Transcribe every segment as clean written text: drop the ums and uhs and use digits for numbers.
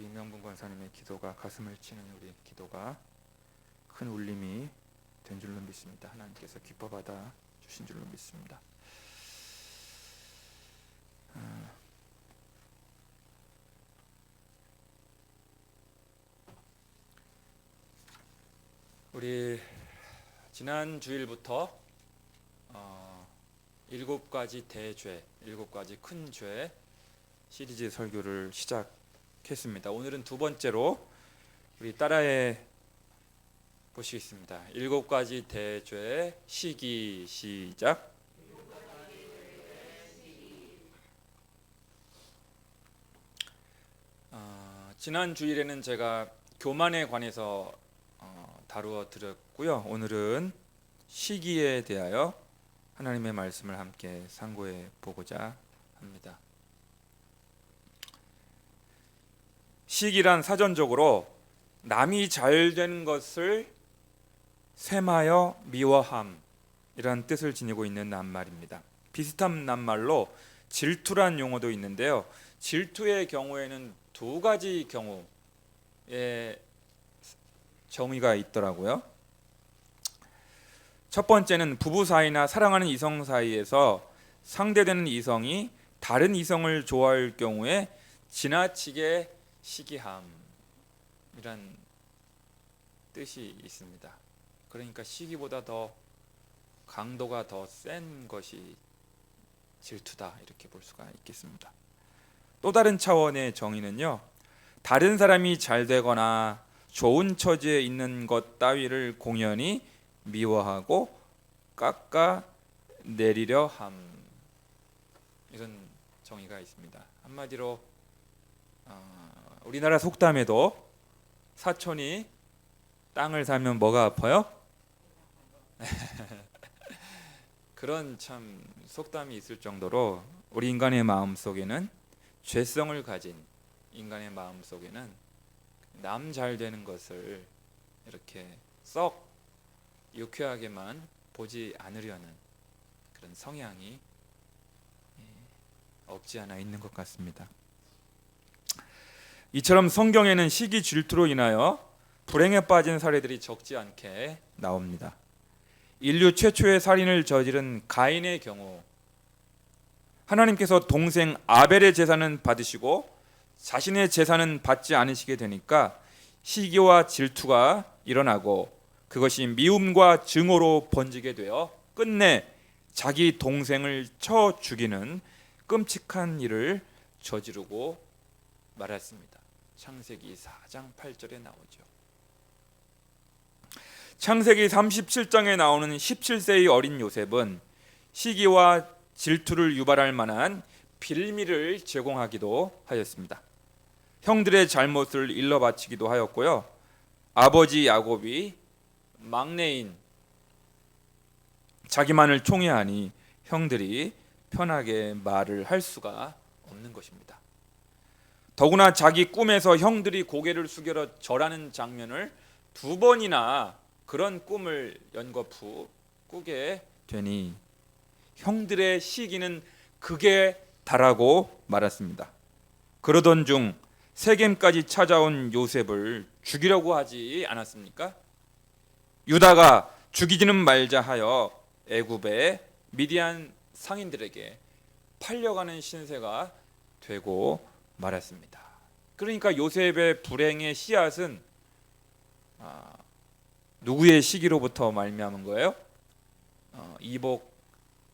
이명분 권사님의 기도가, 가슴을 치는 우리 기도가 큰 울림이 된 줄로 믿습니다. 하나님께서 기뻐 받아 주신 줄로 믿습니다. 우리 지난 주일부터 7가지 대죄, 7가지 큰 죄 시리즈 설교를 시작했습니다. 오늘은 두 번째로 우리 따라해 보시겠습니다. 7가지 대죄 시기 시작. 지난 주일에는 제가 교만에 관해서 다루어 드렸고요. 오늘은 시기에 대하여 하나님의 말씀을 함께 상고해 보고자 합니다. 시기란 사전적으로 남이 잘 된 것을 셈하여 미워함이란 뜻을 지니고 있는 낱말입니다. 비슷한 낱말로 질투란 용어도 있는데요. 질투의 경우에는 두 가지 경우의 정의가 있더라고요. 첫 번째는 부부 사이나 사랑하는 이성 사이에서 상대되는 이성이 다른 이성을 좋아할 경우에 지나치게 시기함이란 뜻이 있습니다. 그러니까 시기보다 더 강도가 더 센 것이 질투다, 이렇게 볼 수가 있겠습니다. 또 다른 차원의 정의는요, 다른 사람이 잘 되거나 좋은 처지에 있는 것 따위를 공연히 미워하고 깎아 내리려 함, 이런 정의가 있습니다. 한마디로 우리나라 속담에도 사촌이 땅을 사면 뭐가 아파요? 그런 참 속담이 있을 정도로 우리 인간의 마음 속에는, 죄성을 가진 인간의 마음 속에는 남 잘 되는 것을 이렇게 썩 유쾌하게만 보지 않으려는 그런 성향이 없지 않아 있는 것 같습니다. 이처럼 성경에는 시기 질투로 인하여 불행에 빠진 사례들이 적지 않게 나옵니다. 인류 최초의 살인을 저지른 가인의 경우, 하나님께서 동생 아벨의 제사는 받으시고 자신의 제사는 받지 않으시게 되니까 시기와 질투가 일어나고 그것이 미움과 증오로 번지게 되어 끝내 자기 동생을 쳐 죽이는 끔찍한 일을 저지르고 말았습니다. 창세기 4장 8절에 나오죠. 창세기 37장에 나오는 17세의 어린 요셉은 시기와 질투를 유발할 만한 빌미를 제공하기도 하였습니다. 형들의 잘못을 일러 바치기도 하였고요. 아버지 야곱이 막내인 자기만을 총애하니 형들이 편하게 말을 할 수가 없는 것입니다. 더구나 자기 꿈에서 형들이 고개를 숙여 절하는 장면을 2번이나 그런 꿈을 연거푸 꾸게 되니 형들의 시기는 극에 달하고 말았습니다. 그러던 중 세겜까지 찾아온 요셉을 죽이려고 하지 않았습니까? 유다가 죽이지는 말자 하여 애굽의 미디안 상인들에게 팔려가는 신세가 되고 말았습니다. 그러니까 요셉의 불행의 씨앗은 누구의 시기로부터 말미암은 거예요? 이복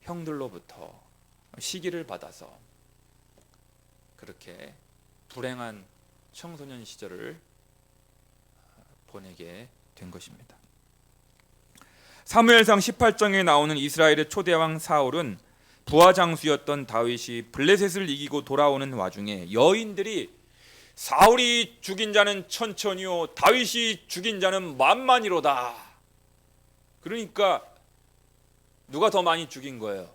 형들로부터 시기를 받아서 그렇게 불행한 청소년 시절을 보내게 된 것입니다. 사무엘상 18장에 나오는 이스라엘의 초대왕 사울은 부하 장수였던 다윗이 블레셋을 이기고 돌아오는 와중에 여인들이 사울이 죽인 자는 천천히요 다윗이 죽인 자는 만만이로다. 그러니까 누가 더 많이 죽인 거예요?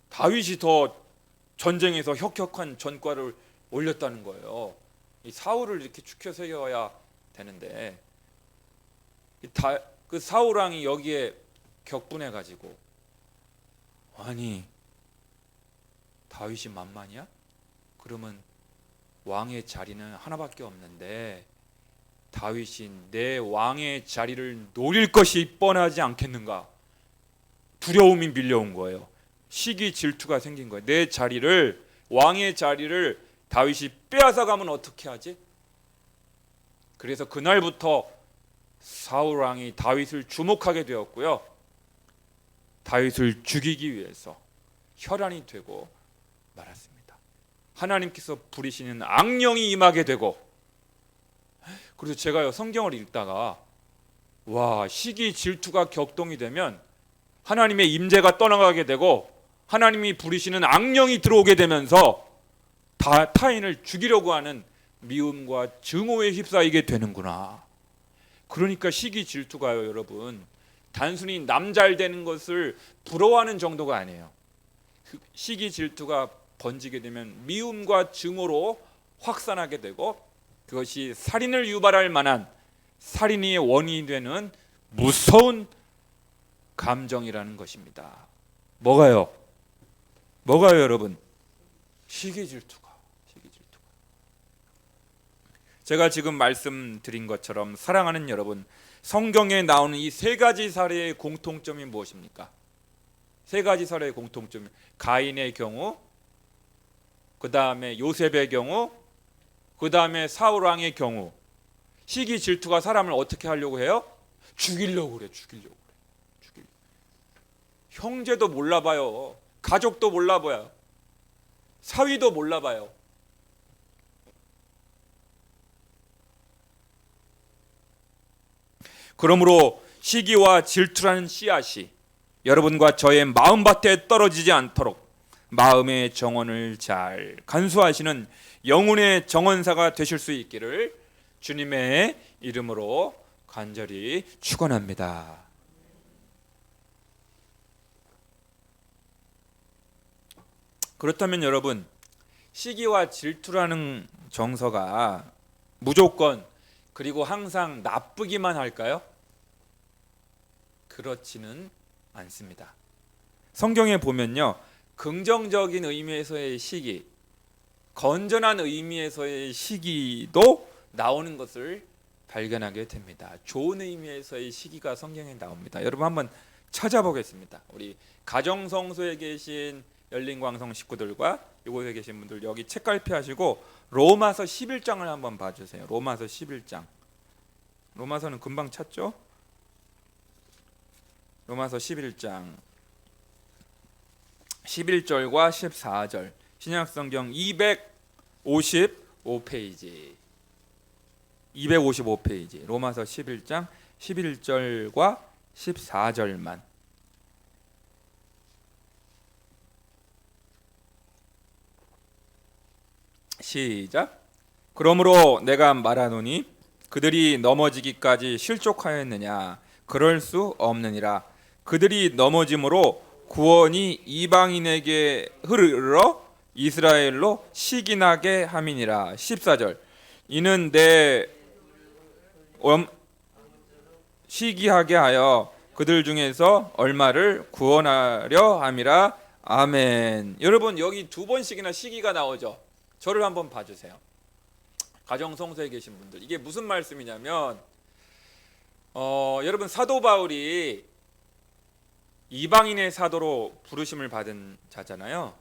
다윗이 더 전쟁에서 혁혁한 전과를 올렸다는 거예요. 이 사울을 이렇게 추켜 세워야 되는데 그 사울 왕이 여기에 격분해 가지고, 아니 다윗이 만만이야? 그러면 왕의 자리는 하나밖에 없는데 다윗이 내 왕의 자리를 노릴 것이 뻔하지 않겠는가? 두려움이 밀려온 거예요. 시기 질투가 생긴 거예요. 내 자리를, 왕의 자리를 다윗이 빼앗아 가면 어떻게 하지? 그래서 그날부터 사울 왕이 다윗을 주목하게 되었고요. 다윗을 죽이기 위해서 혈안이 되고 말았습니다. 하나님께서 부리시는 악령이 임하게 되고, 그래서 제가요 성경을 읽다가 와, 시기 질투가 격동이 되면 하나님의 임재가 떠나가게 되고 하나님이 부리시는 악령이 들어오게 되면서 타인을 죽이려고 하는 미움과 증오에 휩싸이게 되는구나. 그러니까 시기 질투가요 여러분, 단순히 남 잘 되는 것을 부러워하는 정도가 아니에요. 시기 질투가 번지게 되면 미움과 증오로 확산하게 되고 그것이 살인을 유발할 만한 살인의 원인이 되는 무서운 감정이라는 것입니다. 뭐가요? 뭐가요 여러분? 시기 질투가. 제가 지금 말씀드린 것처럼 사랑하는 여러분, 성경에 나오는 이 세 가지 사례의 공통점이 무엇입니까? 세 가지 사례의 공통점이 가인의 경우, 그 다음에 요셉의 경우, 그 다음에 사울 왕의 경우. 시기 질투가 사람을 어떻게 하려고 해요? 죽이려고 그래. 형제도 몰라봐요. 가족도 몰라봐요. 사위도 몰라봐요. 그러므로 시기와 질투라는 씨앗이 여러분과 저의 마음밭에 떨어지지 않도록 마음의 정원을 잘 간수하시는 영혼의 정원사가 되실 수 있기를 주님의 이름으로 간절히 축원합니다. 그렇다면 여러분, 시기와 질투라는 정서가 무조건 그리고 항상 나쁘기만 할까요? 그렇지는 않습니다. 성경에 보면요, 긍정적인 의미에서의 시기, 건전한 의미에서의 시기도 나오는 것을 발견하게 됩니다. 좋은 의미에서의 시기가 성경에 나옵니다. 여러분 한번 찾아보겠습니다. 우리 가정성소에 계신 열린광성 식구들과 이곳에 계신 분들 여기 책갈피 하시고 로마서 11장을 한번 봐주세요. 로마서 11장. 로마서는 금방 찾죠? 로마서 11장 11절과 14절, 신약성경 255페이지 255페이지 로마서 11장 11절과 14절만. 시작. 그러므로 내가 말하노니 그들이 넘어지기까지 실족하였느냐? 그럴 수 없느니라. 그들이 넘어짐으로 구원이 이방인에게 흐르러 이스라엘로 시기나게 함이니라. 14절. 이는 내 시기하게 하여 그들 중에서 얼마를 구원하려 함이라. 아멘. 여러분 여기 두 번씩이나 시기가 나오죠. 저를 한번 봐주세요. 가정성소에 계신 분들, 이게 무슨 말씀이냐면 여러분 사도 바울이 이방인의 사도로 부르심을 받은 자잖아요.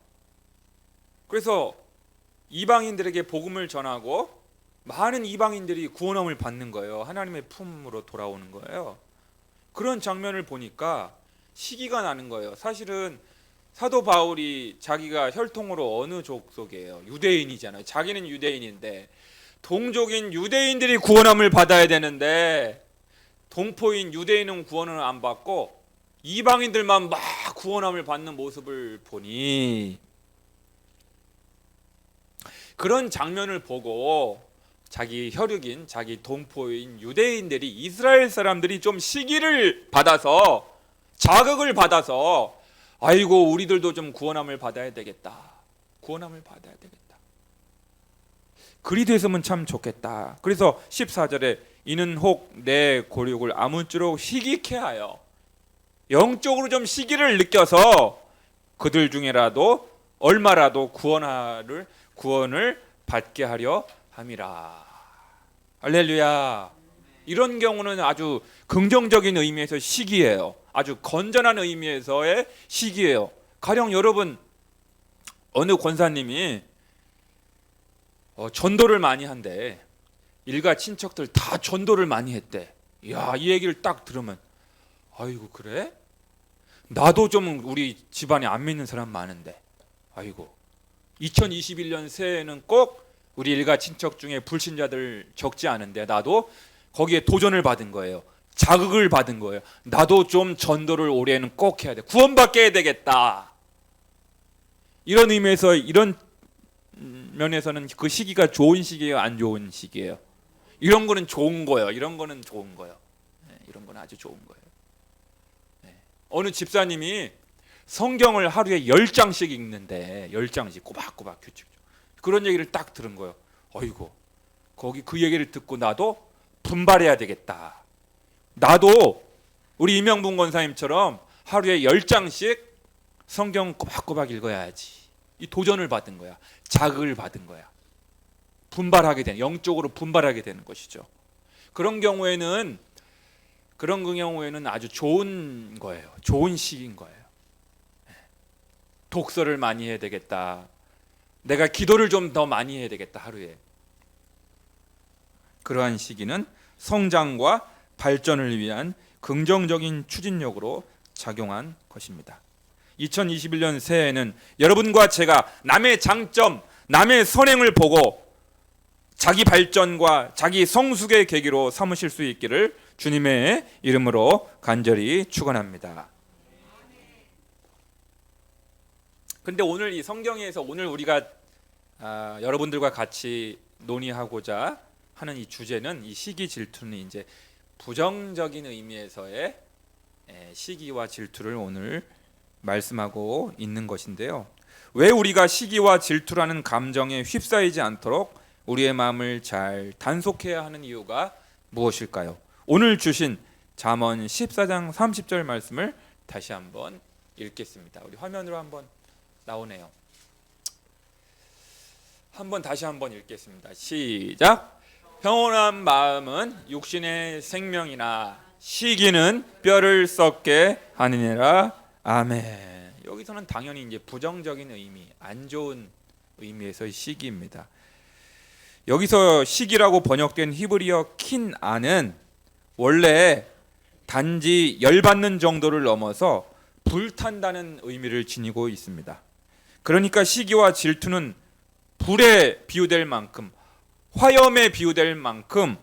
그래서 이방인들에게 복음을 전하고 많은 이방인들이 구원함을 받는 거예요. 하나님의 품으로 돌아오는 거예요. 그런 장면을 보니까 시기가 나는 거예요. 사실은 사도 바울이 자기가 혈통으로 어느 족속이에요? 유대인이잖아요. 자기는 유대인인데 동족인 유대인들이 구원함을 받아야 되는데 동포인 유대인은 구원을 안 받고 이방인들만 막 구원함을 받는 모습을 보니 그런 장면을 보고 자기 혈육인 자기 동포인 유대인들이 이스라엘 사람들이 좀 시기를 받아서 자극을 받아서 아이고 우리들도 좀 구원함을 받아야 되겠다. 구원함을 받아야 되겠다. 그리 됐으면 참 좋겠다. 그래서 14절에 이는 혹 내 고륙을 아무쪼록 희귀케 하여 영적으로 좀 시기를 느껴서 그들 중에라도 얼마라도 구원을 받게 하려 함이라. 할렐루야. 이런 경우는 아주 긍정적인 의미에서 시기예요. 아주 건전한 의미에서의 시기예요. 가령 여러분 어느 권사님이 전도를 많이 한대. 일가 친척들 다 전도를 많이 했대. 이야, 이 얘기를 딱 들으면 아이고 그래? 나도 좀 우리 집안에 안 믿는 사람 많은데 아이고 2021년 새해에는 꼭 우리 일가 친척 중에 불신자들 적지 않은데 나도 거기에 도전을 받은 거예요. 자극을 받은 거예요. 나도 좀 전도를 올해는 꼭 해야 돼. 구원받게 해야 되겠다. 이런 의미에서 이런 면에서는 그 시기가 좋은 시기예요, 안 좋은 시기예요? 이런 거는 좋은 거예요. 이런 거는 좋은 거예요. 이런 거는 아주 좋은 거예요. 어느 집사님이 성경을 하루에 10장씩 읽는데 10장씩 꼬박꼬박 규칙 그런 얘기를 딱 들은 거예요. 어이고 거기 그 얘기를 듣고 나도 분발해야 되겠다. 나도 우리 이명분 권사님처럼 하루에 10장씩 성경 꼬박꼬박 읽어야지. 이 도전을 받은 거야. 자극을 받은 거야. 분발하게 되는, 영적으로 분발하게 되는 것이죠. 그런 경우에는 아주 좋은 거예요. 좋은 시기인 거예요. 독서를 많이 해야 되겠다. 내가 기도를 좀 더 많이 해야 되겠다. 하루에. 그러한 시기는 성장과 발전을 위한 긍정적인 추진력으로 작용한 것입니다. 2021년 새해에는 여러분과 제가 남의 장점, 남의 선행을 보고 자기 발전과 자기 성숙의 계기로 삼으실 수 있기를 주님의 이름으로 간절히 축원합니다. 그런데 오늘 이 성경에서 오늘 우리가 여러분들과 같이 논의하고자 하는 이 주제는 이 시기 질투는 이제 부정적인 의미에서의 시기와 질투를 오늘 말씀하고 있는 것인데요. 왜 우리가 시기와 질투라는 감정에 휩싸이지 않도록 우리의 마음을 잘 단속해야 하는 이유가 무엇일까요? 오늘 주신 잠언 14장 30절 말씀을 다시 한번 읽겠습니다. 우리 화면으로 한번 나오네요. 다시 한번 읽겠습니다. 시작. 평온한 마음은 육신의 생명이나 시기는 뼈를 썩게 하느니라. 아멘. 여기서는 당연히 이제 부정적인 의미, 안 좋은 의미에서의 시기입니다. 여기서 시기라고 번역된 히브리어 킨아는 원래 단지 열받는 정도를 넘어서 불탄다는 의미를 지니고 있습니다. 그러니까 시기와 질투는 불에 비유될 만큼, 화염에 비유될 만큼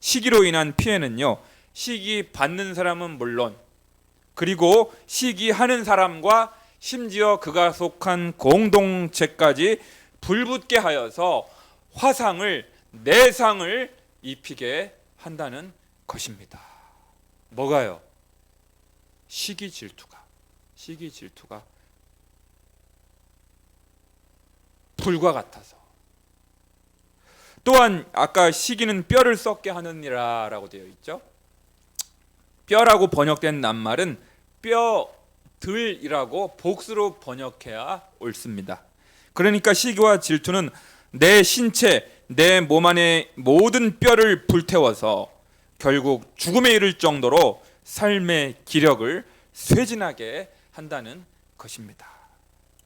시기로 인한 피해는요, 시기 받는 사람은 물론 그리고 시기하는 사람과 심지어 그가 속한 공동체까지 불붙게 하여서 화상을, 내상을 입히게 한다는 것입니다. 뭐가요? 시기 질투가 불과 같아서. 또한 아까 시기는 뼈를 썩게 하느니라라고 되어 있죠. 뼈라고 번역된 낱말은 뼈들이라고 복수로 번역해야 옳습니다. 그러니까 시기와 질투는 내 신체, 내 몸 안의 모든 뼈를 불태워서 결국 죽음에 이를 정도로 삶의 기력을 쇠진하게 한다는 것입니다.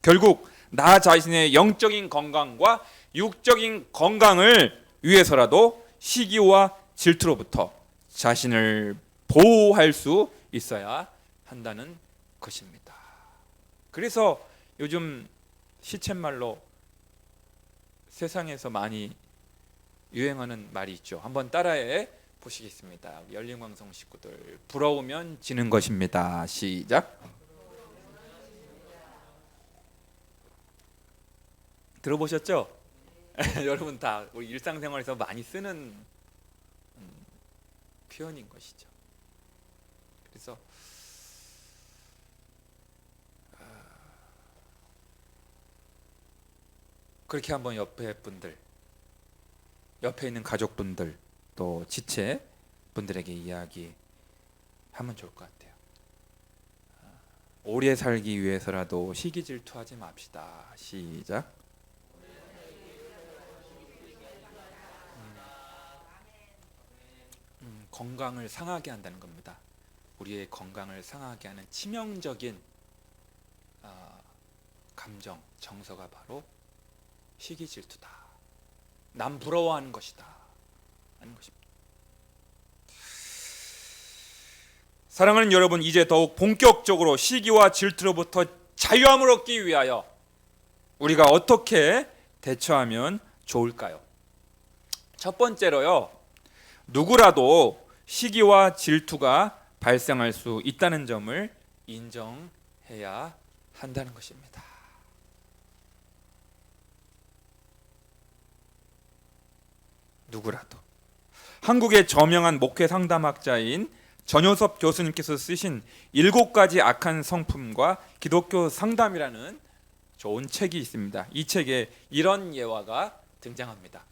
결국 나 자신의 영적인 건강과 육적인 건강을 위해서라도 시기와 질투로부터 자신을 보호할 수 있어야 한다는 것입니다. 그래서 요즘 시쳇말로 세상에서 많이 유행하는 말이 있죠. 한번 따라해 보시겠습니다. 열린광성 식구들, 부러우면 지는 것입니다. 시작. 들어보셨죠? 여러분 다 우리 일상생활에서 많이 쓰는 표현인 것이죠. 그래서 그렇게 한번 옆에 있는 가족분들 또 지체 분들에게 이야기하면 좋을 것 같아요. 오래 살기 위해서라도 시기 질투하지 맙시다. 시작. 건강을 상하게 한다는 겁니다. 우리의 건강을 상하게 하는 치명적인 감정, 정서가 바로 시기 질투다. 남 부러워하는 것이다 하는 것입니다. 사랑하는 여러분, 이제 더욱 본격적으로 시기와 질투로부터 자유함을 얻기 위하여 우리가 어떻게 대처하면 좋을까요? 첫 번째로요, 누구라도 시기와 질투가 발생할 수 있다는 점을 인정해야 한다는 것입니다. 누구라도. 한국의 저명한 목회 상담학자인 전효섭 교수님께서 쓰신 7가지 악한 성품과 기독교 상담이라는 좋은 책이 있습니다. 이 책에 이런 예화가 등장합니다.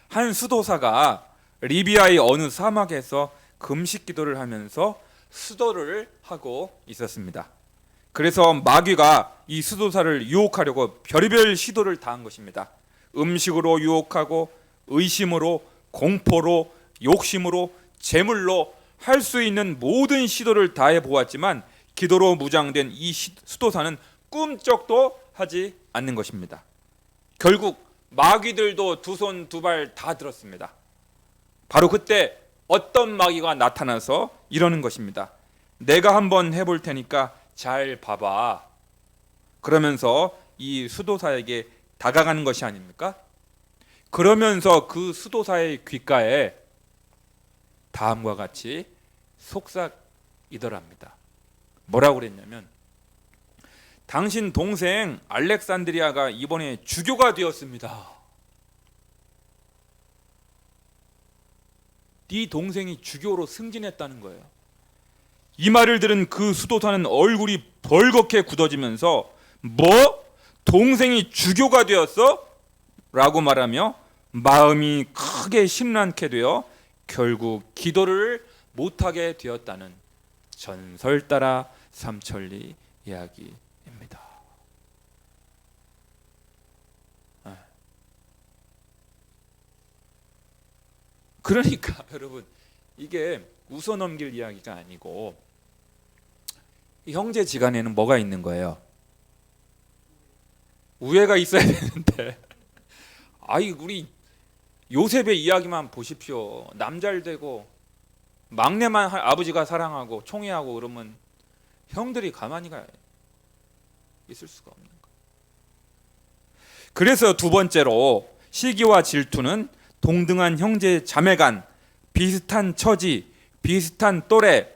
한 수도사가 리비아의 어느 사막에서 금식 기도를 하면서 수도를 하고 있었습니다. 그래서 마귀가 이 수도사를 유혹하려고 별의별 시도를 다한 것입니다. 음식으로 유혹하고 의심으로, 공포로, 욕심으로, 재물로 할 수 있는 모든 시도를 다해 보았지만 기도로 무장된 이 수도사는 꿈쩍도 하지 않는 것입니다. 결국 마귀들도 두 손 두 발 다 들었습니다. 바로 그때 어떤 마귀가 나타나서 이러는 것입니다. 내가 한번 해볼 테니까 잘 봐봐. 그러면서 이 수도사에게 다가가는 것이 아닙니까? 그러면서 그 수도사의 귓가에 다음과 같이 속삭이더랍니다. 뭐라고 그랬냐면, 당신 동생 알렉산드리아가 이번에 주교가 되었습니다. 네 동생이 주교로 승진했다는 거예요. 이 말을 들은 그 수도사는 얼굴이 벌겋게 굳어지면서 뭐? 동생이 주교가 되었어? 라고 말하며 마음이 크게 심란케 되어 결국 기도를 못하게 되었다는 전설 따라 삼천리 이야기입니다. 그러니까 여러분, 이게 웃어 넘길 이야기가 아니고 형제지간에는 뭐가 있는 거예요? 우애가 있어야 되는데 우리 요셉의 이야기만 보십시오. 남잘되고 막내만 아버지가 사랑하고 총애하고 그러면 형들이 가만히가 있을 수가 없는 거예요. 그래서 두 번째로 시기와 질투는 동등한 형제 자매 간, 비슷한 처지, 비슷한 또래,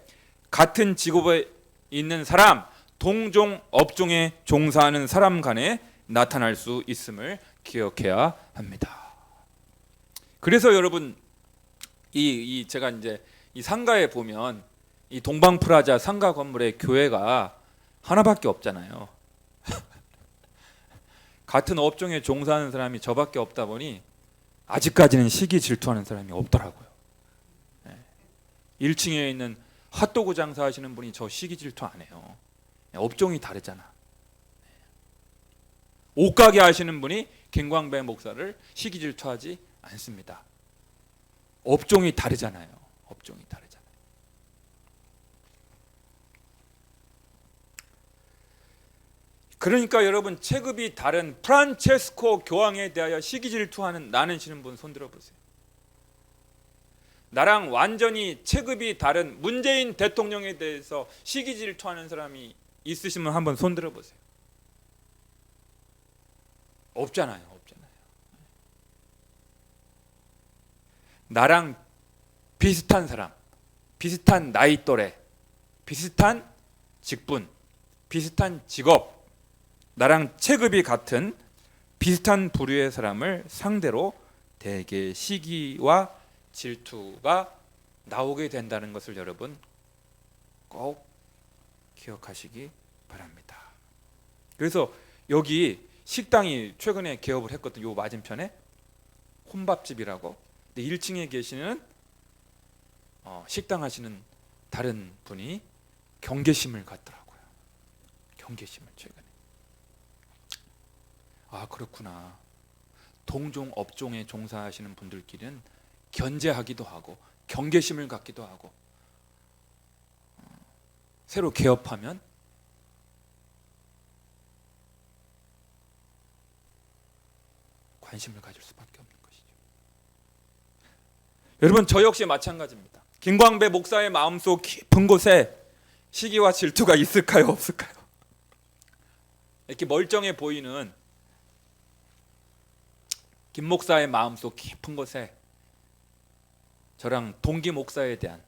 같은 직업에 있는 사람, 동종 업종에 종사하는 사람 간에 나타날 수 있음을 기억해야 합니다. 그래서 여러분, 제가 이제 이 상가에 보면 이 동방프라자 상가 건물에 교회가 하나밖에 없잖아요. 같은 업종에 종사하는 사람이 저밖에 없다 보니 아직까지는 시기 질투하는 사람이 없더라고요. 1층에 있는 핫도그 장사하시는 분이 저 시기 질투 안 해요. 업종이 다르잖아. 옷가게 하시는 분이 김광배 목사를 시기 질투하지 않습니다. 업종이 다르잖아요. 업종이 다르잖아요. 그러니까 여러분, 체급이 다른 프란체스코 교황에 대하여 시기 질투하는 나누시는 분 손들어 보세요. 나랑 완전히 체급이 다른 문재인 대통령에 대해서 시기 질투하는 사람이 있으시면 한번 손들어 보세요. 없잖아요. 없잖아요. 나랑 비슷한 사람, 비슷한 나이 또래, 비슷한 직분, 비슷한 직업, 나랑 체급이 같은 비슷한 부류의 사람을 상대로 대개 시기와 질투가 나오게 된다는 것을 여러분 꼭 기억하시기 바랍니다. 그래서 여기 식당이 최근에 개업을 했거든요. 요 맞은편에 혼밥집이라고. 근데 1층에 계시는 식당 하시는 다른 분이 경계심을 갖더라고요. 경계심을 최근에. 아, 그렇구나. 동종 업종에 종사하시는 분들끼리는 견제하기도 하고 경계심을 갖기도 하고 새로 개업하면 관심을 가질 수밖에 없는 것이죠. 여러분, 저 역시 마찬가지입니다. 김광배 목사의 마음속 깊은 곳에 시기와 질투가 있을까요, 없을까요? 이렇게 멀쩡해 보이는 김 목사의 마음속 깊은 곳에 저랑 동기 목사에 대한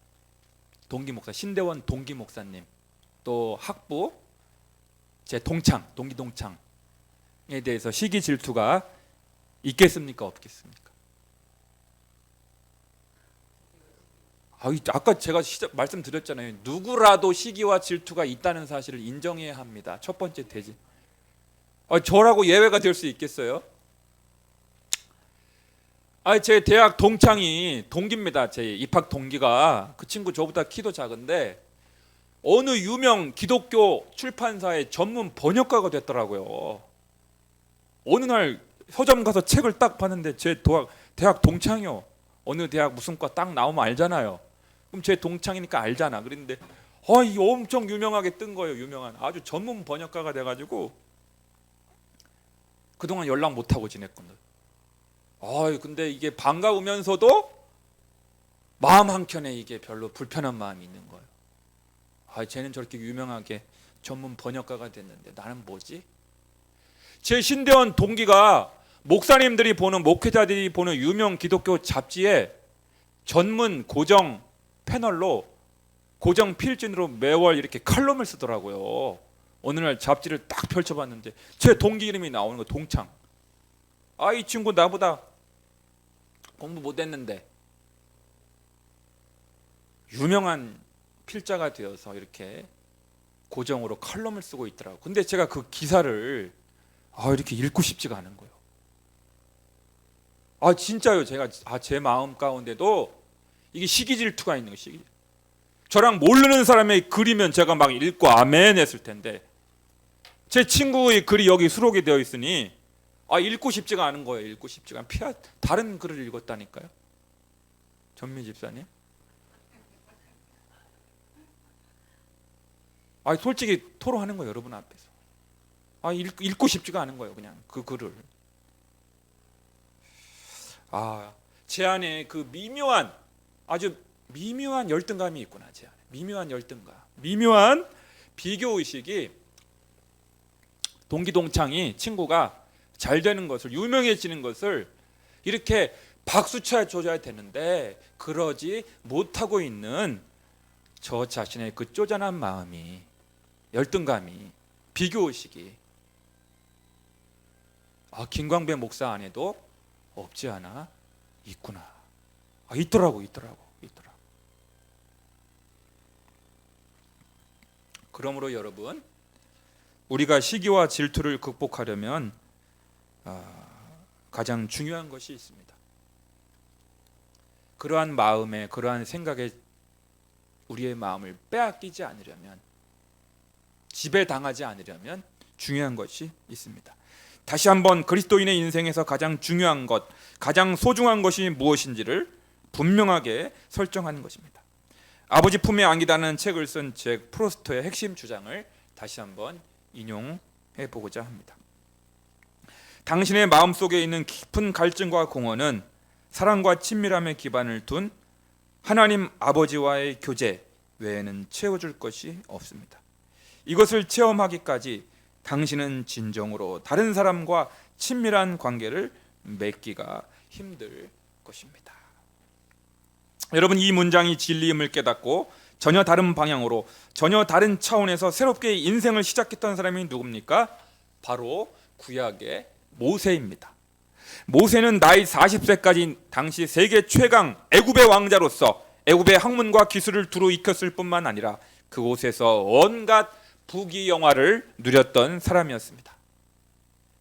동기 목사, 신대원 동기 목사님, 또 학부 제 동창, 동기 동창에 대해서 시기 질투가 있겠습니까, 없겠습니까? 아까 제가 말씀드렸잖아요. 누구라도 시기와 질투가 있다는 사실을 인정해야 합니다. 첫 번째 대지. 저라고 예외가 될 수 있겠어요? 제 대학 동창이 동기입니다. 제 입학 동기가. 그 친구 저보다 키도 작은데 어느 유명 기독교 출판사의 전문 번역가가 됐더라고요. 어느 날 서점 가서 책을 딱 봤는데 제 대학 동창이요. 어느 대학 무슨 과 딱 나오면 알잖아요. 그럼 제 동창이니까 알잖아. 그랬는데 이 엄청 유명하게 뜬 거예요. 유명한 아주 전문 번역가가 돼가지고 그동안 연락 못하고 지냈거든요. 근데 이게 반가우면서도 마음 한켠에 이게 별로 불편한 마음이 있는 거예요. 쟤는 저렇게 유명하게 전문 번역가가 됐는데 나는 뭐지? 제 신대원 동기가 목사님들이 보는, 목회자들이 보는 유명 기독교 잡지에 전문 고정 패널로, 고정 필진으로 매월 이렇게 칼럼을 쓰더라고요. 어느 날 잡지를 딱 펼쳐봤는데 제 동기 이름이 나오는 거, 동창. 이 친구 나보다 공부 못했는데 유명한 필자가 되어서 이렇게 고정으로 칼럼을 쓰고 있더라고요. 근데 제가 그 기사를 이렇게 읽고 싶지가 않은 거예요. 진짜요. 제가 제 마음 가운데도 이게 시기 질투가 있는 거예요. 저랑 모르는 사람의 글이면 제가 막 읽고 아멘 했을 텐데 제 친구의 글이 여기 수록이 되어 있으니 읽고 싶지가 않은 거예요. 읽고 싶지가 않아요. 다른 글을 읽었다니까요. 전미 집사님. 솔직히 토로하는 거예요. 여러분 앞에서. 읽고 싶지가 않은 거예요. 그냥 그 글을. 제 안에 그 미묘한, 아주 미묘한 열등감이 있구나. 제 안에 미묘한 열등감, 미묘한 비교의식이, 동기 동창이, 친구가 잘 되는 것을, 유명해지는 것을 이렇게 박수쳐 줘야 되는데 그러지 못하고 있는 저 자신의 그 쪼잔한 마음이, 열등감이, 비교의식이 김광배 목사 안에도 없지 않아 있구나. 있더라고. 그러므로 여러분, 우리가 시기와 질투를 극복하려면 가장 중요한 것이 있습니다. 그러한 마음에, 그러한 생각에 우리의 마음을 빼앗기지 않으려면, 지배당하지 않으려면 중요한 것이 있습니다. 다시 한번 그리스도인의 인생에서 가장 중요한 것, 가장 소중한 것이 무엇인지를 분명하게 설정하는 것입니다. 아버지 품에 안기다는 책을 쓴 잭 프로스트의 핵심 주장을 다시 한번 인용해 보고자 합니다. 당신의 마음속에 있는 깊은 갈증과 공허는 사랑과 친밀함의 기반을 둔 하나님 아버지와의 교제 외에는 채워줄 것이 없습니다. 이것을 체험하기까지 당신은 진정으로 다른 사람과 친밀한 관계를 맺기가 힘들 것입니다. 여러분, 이 문장이 진리임을 깨닫고 전혀 다른 방향으로, 전혀 다른 차원에서 새롭게 인생을 시작했던 사람이 누굽니까? 바로 구약의 모세입니다. 모세는 나이 40세까지 당시 세계 최강 애굽의 왕자로서 애굽의 학문과 기술을 두루 익혔을 뿐만 아니라 그곳에서 온갖 부귀영화를 누렸던 사람이었습니다.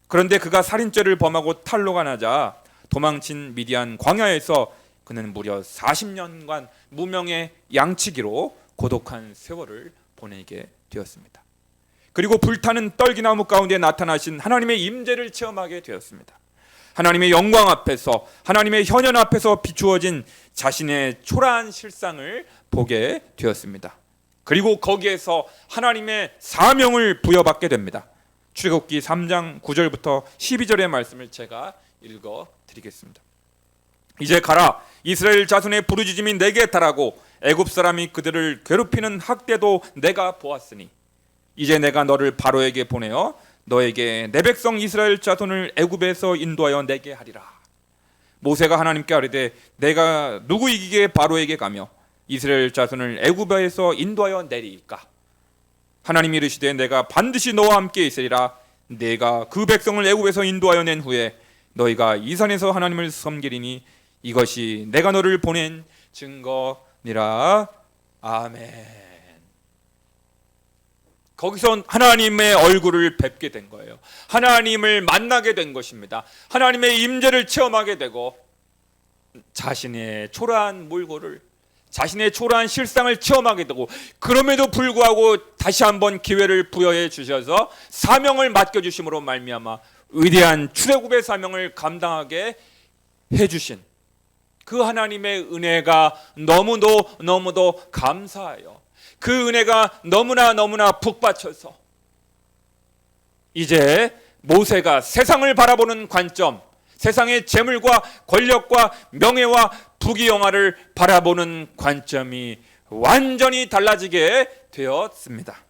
그런데 그가 살인죄를 범하고 탈로가 나자 도망친 미디안 광야에서 그는 무려 40년간 무명의 양치기로 고독한 세월을 보내게 되었습니다. 그리고 불타는 떨기나무 가운데 나타나신 하나님의 임재를 체험하게 되었습니다. 하나님의 영광 앞에서, 하나님의 현현 앞에서 비추어진 자신의 초라한 실상을 보게 되었습니다. 그리고 거기에서 하나님의 사명을 부여받게 됩니다. 출애굽기 3장 9절부터 12절의 말씀을 제가 읽어드리겠습니다. 이제 가라, 이스라엘 자손의 부르짖음이 내게 달하고 애굽 사람이 그들을 괴롭히는 학대도 내가 보았으니 이제 내가 너를 바로에게 보내어 너에게 내 백성 이스라엘 자손을 애굽에서 인도하여 내게 하리라. 모세가 하나님께 아뢰되 내가 누구 이기게 바로에게 가며 이스라엘 자손을 애굽에서 인도하여 내리까? 하나님이 이르시되 내가 반드시 너와 함께 있으리라. 내가 그 백성을 애굽에서 인도하여 낸 후에 너희가 이 산에서 하나님을 섬기리니 이것이 내가 너를 보낸 증거니라. 아멘. 거기서 하나님의 얼굴을 뵙게 된 거예요. 하나님을 만나게 된 것입니다. 하나님의 임재를 체험하게 되고 자신의 초라한 몰골을, 자신의 초라한 실상을 체험하게 되고, 그럼에도 불구하고 다시 한번 기회를 부여해 주셔서 사명을 맡겨주심으로 말미암아 위대한 출애굽의 사명을 감당하게 해주신 그 하나님의 은혜가 너무도 감사해요. 그 은혜가 너무나 북받쳐서 이제 모세가 세상을 바라보는 관점, 세상의 재물과 권력과 명예와 부귀영화를 바라보는 관점이 완전히 달라지게 되었습니다.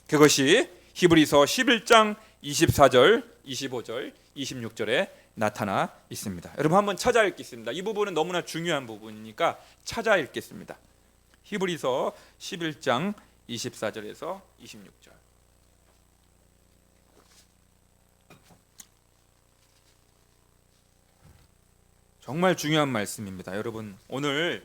그것이 히브리서 11장 24절, 25절, 26절에 나타나 있습니다. 여러분 한번 찾아 읽겠습니다. 이 부분은 너무나 중요한 부분이니까 찾아 읽겠습니다. 히브리서 11장 24절에서 26절. 정말 중요한 말씀입니다. 여러분 오늘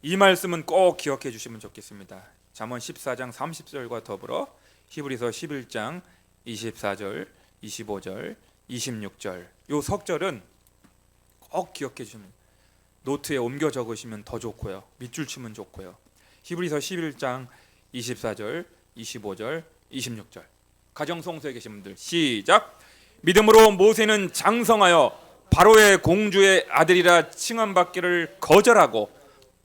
이 말씀은 꼭 기억해 주시면 좋겠습니다. 잠언 14장 30절과 더불어 히브리서 11장 24절, 25절, 26절 요 석절은 꼭 기억해 주시면, 노트에 옮겨 적으시면 더 좋고요. 밑줄 치면 좋고요. 히브리서 11장 24절, 25절, 26절. 가정성소에 계신 분들 시작. 믿음으로 모세는 장성하여 바로의 공주의 아들이라 칭함받기를 거절하고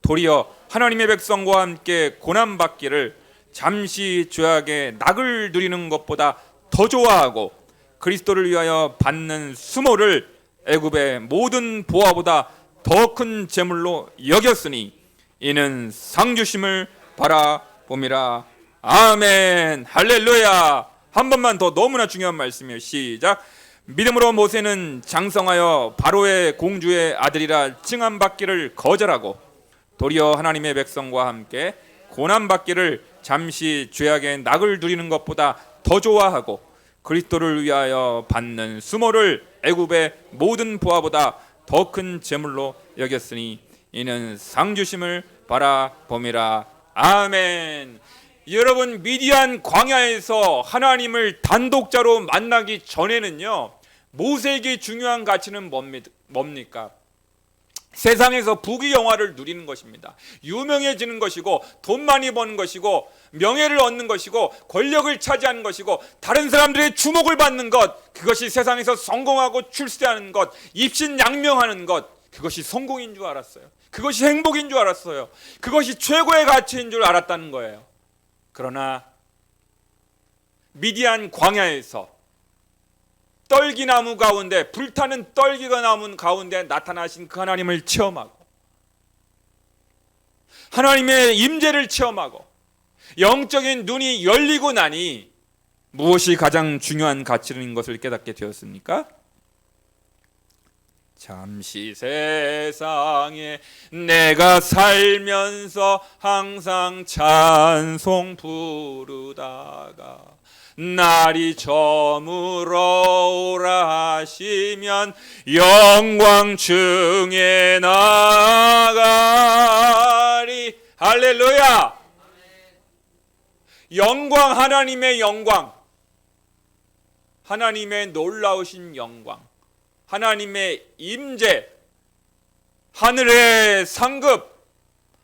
도리어 하나님의 백성과 함께 고난받기를 잠시 죄악의 낙을 누리는 것보다 더 좋아하고 그리스도를 위하여 받는 수모를 애굽의 모든 보화보다 더 큰 재물로 여겼으니 이는 상 주심을 바라봄이라. 아멘. 할렐루야. 한 번만 더, 너무나 중요한 말씀이에요. 시작. 믿음으로 모세는 장성하여 바로의 공주의 아들이라 칭함받기를 거절하고 도리어 하나님의 백성과 함께 고난받기를 잠시 죄악의 낙을 누리는 것보다 더 좋아하고 그리스도를 위하여 받는 수모를 애굽의 모든 보화보다 더 큰 재물로 여겼으니 이는 상 주심을 바라봄이라. 아멘. 여러분 미디안 광야에서 하나님을 단독자로 만나기 전에는요, 모세에게 중요한 가치는 뭡니까? 세상에서 부귀영화를 누리는 것입니다. 유명해지는 것이고 돈 많이 버는 것이고 명예를 얻는 것이고 권력을 차지하는 것이고 다른 사람들의 주목을 받는 것, 그것이 세상에서 성공하고 출세하는 것, 입신양명하는 것, 그것이 성공인 줄 알았어요. 그것이 행복인 줄 알았어요. 그것이 최고의 가치인 줄 알았다는 거예요. 그러나 미디안 광야에서 떨기나무 가운데, 불타는 떨기가 나무 가운데 나타나신 그 하나님을 체험하고 하나님의 임재를 체험하고 영적인 눈이 열리고 나니 무엇이 가장 중요한 가치인 것을 깨닫게 되었습니까? 잠시 세상에 내가 살면서 항상 찬송 부르다가 날이 저물어 오라 하시면 영광 중에 나가리. 할렐루야. 영광, 하나님의 영광, 하나님의 놀라우신 영광, 하나님의 임재, 하늘의 상급,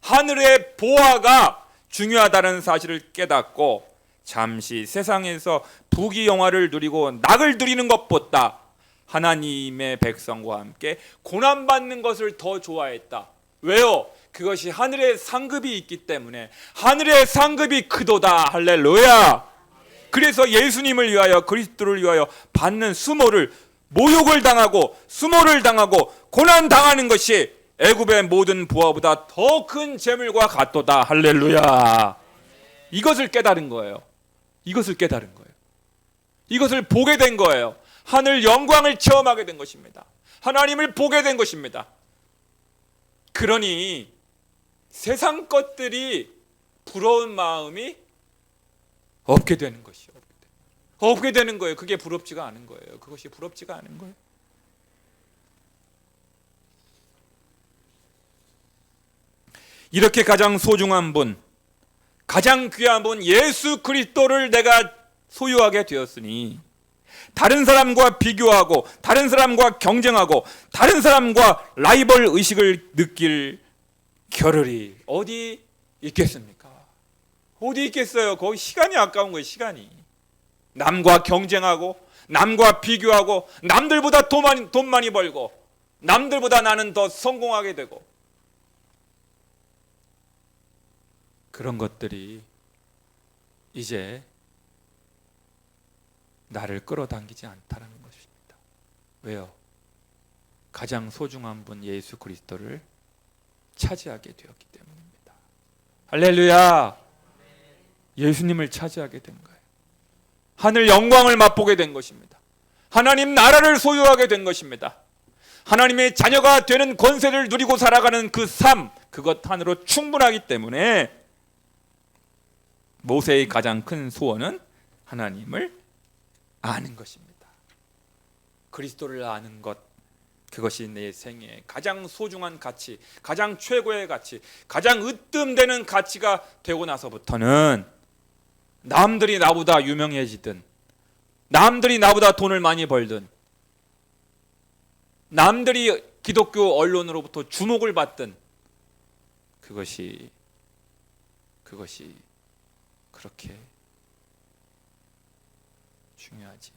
하늘의 보화가 중요하다는 사실을 깨닫고 잠시 세상에서 부귀영화를 누리고 낙을 누리는 것보다 하나님의 백성과 함께 고난받는 것을 더 좋아했다. 왜요? 그것이 하늘의 상급이 있기 때문에. 하늘의 상급이 크도다. 할렐루야. 그래서 예수님을 위하여, 그리스도를 위하여 받는 수모를, 모욕을 당하고 수모를 당하고 고난 당하는 것이 애굽의 모든 부하보다 더 큰 재물과 같도다. 할렐루야. 이것을 깨달은 거예요. 이것을 깨달은 거예요. 이것을 보게 된 거예요. 하늘 영광을 체험하게 된 것입니다. 하나님을 보게 된 것입니다. 그러니 세상 것들이 부러운 마음이 없게 되는 것이요. 없게 되는 거예요. 그게 부럽지가 않은 거예요. 그것이 부럽지가 않은 거예요. 이렇게 가장 소중한 분, 가장 귀한 분 예수 그리스도를 내가 소유하게 되었으니 다른 사람과 비교하고 다른 사람과 경쟁하고 다른 사람과 라이벌 의식을 느낄 겨를이 어디 있겠습니까? 어디 있겠어요? 거기 시간이 아까운 거예요. 시간이. 남과 경쟁하고 남과 비교하고 남들보다 돈 많이 벌고 남들보다 나는 더 성공하게 되고 그런 것들이 이제 나를 끌어당기지 않다는 것입니다. 왜요? 가장 소중한 분 예수 그리스도를 차지하게 되었기 때문입니다. 할렐루야. 예수님을 차지하게 된 거예요. 하늘 영광을 맛보게 된 것입니다. 하나님 나라를 소유하게 된 것입니다. 하나님의 자녀가 되는 권세를 누리고 살아가는 그 삶, 그것 하나로 충분하기 때문에 모세의 가장 큰 소원은 하나님을 아는 것입니다. 그리스도를 아는 것, 그것이 내 생애의 가장 소중한 가치, 가장 최고의 가치, 가장 으뜸되는 가치가 되고 나서부터는 남들이 나보다 유명해지든 남들이 나보다 돈을 많이 벌든 남들이 기독교 언론으로부터 주목을 받든 그것이 그렇게 중요하지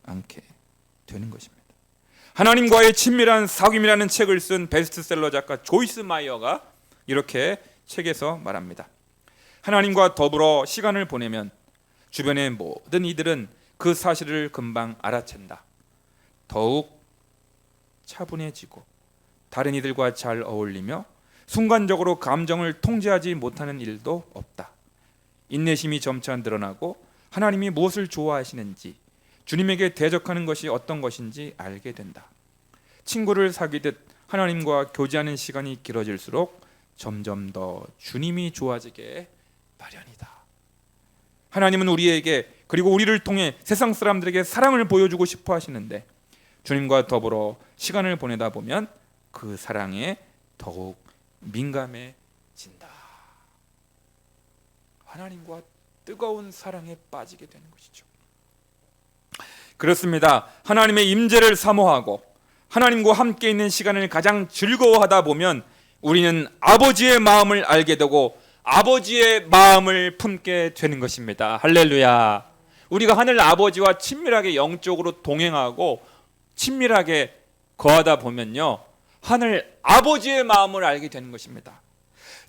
않게 되는 것입니다. 하나님과의 친밀한 사귐이라는 책을 쓴 베스트셀러 작가 조이스 마이어가 이렇게 책에서 말합니다. 하나님과 더불어 시간을 보내면 주변의 모든 이들은 그 사실을 금방 알아챈다. 더욱 차분해지고 다른 이들과 잘 어울리며 순간적으로 감정을 통제하지 못하는 일도 없다. 인내심이 점차 늘어나고 하나님이 무엇을 좋아하시는지, 주님에게 대적하는 것이 어떤 것인지 알게 된다. 친구를 사귀듯 하나님과 교제하는 시간이 길어질수록 점점 더 주님이 좋아지게 마련이다. 하나님은 우리에게 그리고 우리를 통해 세상 사람들에게 사랑을 보여주고 싶어 하시는데 주님과 더불어 시간을 보내다 보면 그 사랑에 더욱 민감해진다. 하나님과 뜨거운 사랑에 빠지게 되는 것이죠. 그렇습니다. 하나님의 임재를 사모하고 하나님과 함께 있는 시간을 가장 즐거워하다 보면 우리는 아버지의 마음을 알게 되고 아버지의 마음을 품게 되는 것입니다. 할렐루야. 우리가 하늘 아버지와 친밀하게 영적으로 동행하고 친밀하게 거하다 보면요, 하늘 아버지의 마음을 알게 되는 것입니다.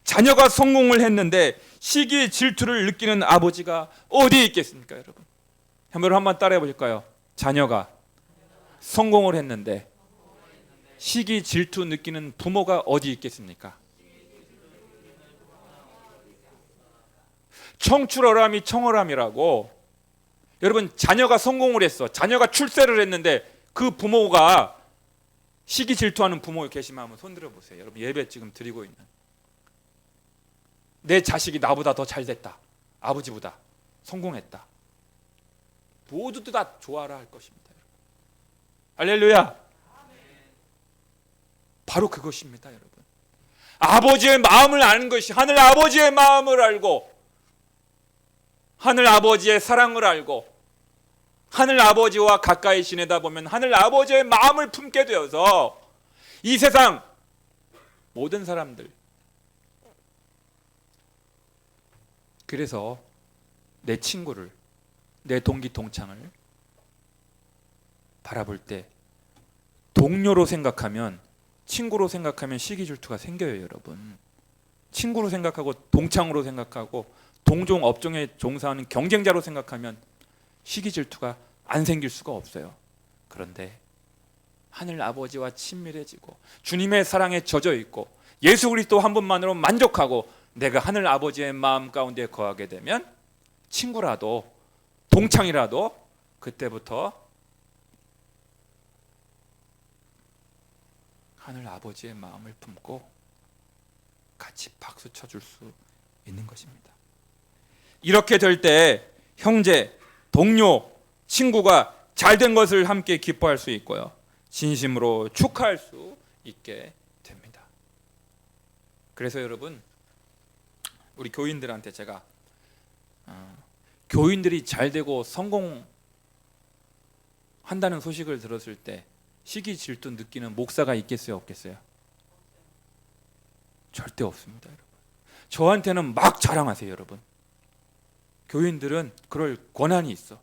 자녀가 성공을 했는데 시기 질투를 느끼는 아버지가 어디에 있겠습니까, 여러분? 한번 따라해 보실까요? 자녀가 성공을 했는데 시기 질투 느끼는 부모가 어디 있겠습니까? 청출어람이 청어람이라고. 여러분, 자녀가 성공을 했어. 자녀가 출세를 했는데 그 부모가 시기 질투하는 부모 계시면 한번 손들어 보세요. 여러분, 예배 지금 드리고 있는 내 자식이 나보다 더 잘 됐다, 아버지보다 성공했다, 모두도 다 좋아라 할 것입니다. 할렐루야. 바로 그것입니다, 여러분. 아버지의 마음을 아는 것이, 하늘 아버지의 마음을 알고 하늘 아버지의 사랑을 알고 하늘 아버지와 가까이 지내다 보면 하늘 아버지의 마음을 품게 되어서 이 세상 모든 사람들, 그래서 내 친구를, 내 동기 동창을 바라볼 때 동료로 생각하면, 친구로 생각하면 시기 질투가 생겨요, 여러분. 친구로 생각하고 동창으로 생각하고 동종 업종에 종사하는 경쟁자로 생각하면 시기 질투가 안 생길 수가 없어요. 그런데 하늘 아버지와 친밀해지고 주님의 사랑에 젖어 있고 예수 그리스도 한 분만으로 만족하고 내가 하늘 아버지의 마음 가운데 거하게 되면 친구라도 동창이라도 그때부터 하늘 아버지의 마음을 품고 같이 박수 쳐줄 수 있는 것입니다. 이렇게 될 때 형제, 동료, 친구가 잘된 것을 함께 기뻐할 수 있고요, 진심으로 축하할 수 있게 됩니다. 그래서 여러분, 우리 교인들한테 제가 교인들이 잘되고 성공한다는 소식을 들었을 때 시기 질투 느끼는 목사가 있겠어요, 없겠어요? 절대 없습니다, 여러분. 저한테는 막 자랑하세요, 여러분. 교인들은 그럴 권한이 있어.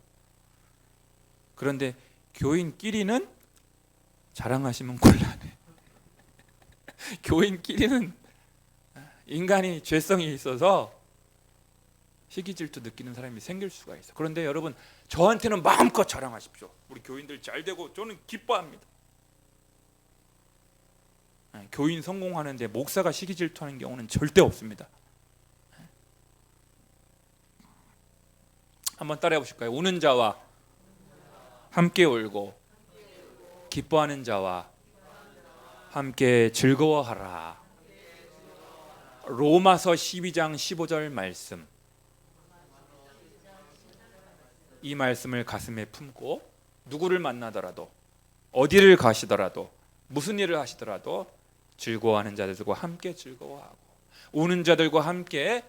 그런데 교인끼리는 자랑하시면 곤란해. 교인끼리는 인간이 죄성이 있어서 시기 질투 느끼는 사람이 생길 수가 있어. 그런데 여러분, 저한테는 마음껏 자랑하십시오. 우리 교인들 잘되고 저는 기뻐합니다. 교인 성공하는데 목사가 시기 질투하는 경우는 절대 없습니다. 한번 따라해 보실까요? 우는 자와 함께 울고 기뻐하는 자와 함께 즐거워하라. 로마서 12장 15절 말씀, 이 말씀을 가슴에 품고 누구를 만나더라도 어디를 가시더라도 무슨 일을 하시더라도 즐거워하는 자들과 함께 즐거워하고 우는 자들과 함께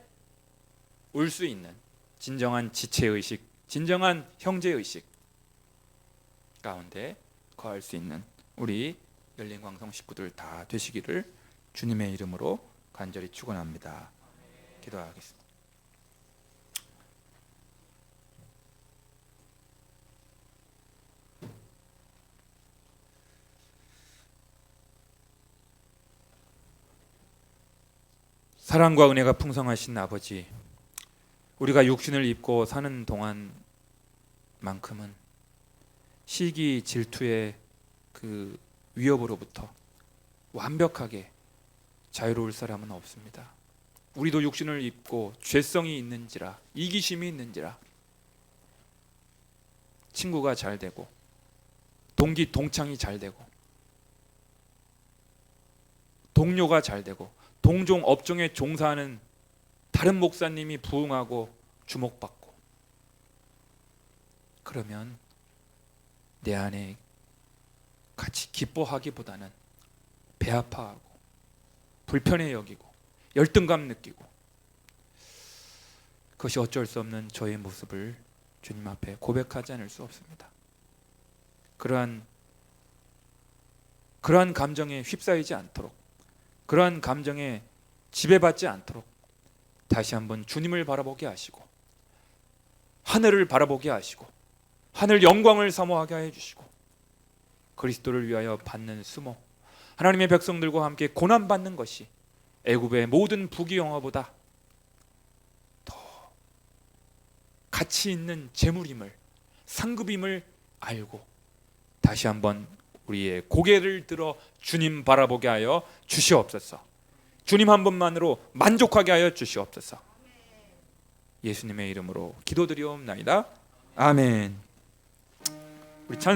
울 수 있는 진정한 지체의식, 진정한 형제의식 가운데 거할 수 있는 우리 열린광성 식구들 다 되시기를 주님의 이름으로 간절히 축원합니다. 기도하겠습니다. 사랑과 은혜가 풍성하신 아버지, 우리가 육신을 입고 사는 동안만큼은 시기 질투의 그 위협으로부터 완벽하게 자유로울 사람은 없습니다. 우리도 육신을 입고 죄성이 있는지라, 이기심이 있는지라, 친구가 잘 되고 동기 동창이 잘 되고 동료가 잘 되고 동종 업종에 종사하는 다른 목사님이 부흥하고 주목받고, 그러면 내 안에 같이 기뻐하기보다는 배 아파하고 불편해 여기고 열등감 느끼고, 그것이 어쩔 수 없는 저의 모습을 주님 앞에 고백하지 않을 수 없습니다. 그러한 감정에 휩싸이지 않도록, 그러한 감정에 지배받지 않도록 다시 한번 주님을 바라보게 하시고 하늘을 바라보게 하시고 하늘 영광을 사모하게 해주시고 그리스도를 위하여 받는 수모, 하나님의 백성들과 함께 고난받는 것이 애굽의 모든 부귀영화보다 더 가치 있는 재물임을, 상급임을 알고 다시 한번 우리의 고개를 들어 주님 바라보게 하여 주시옵소서. 주님 한 분만으로 만족하게 하여 주시옵소서. 예수님의 이름으로 기도드리옵나이다. 아멘. 우리 찬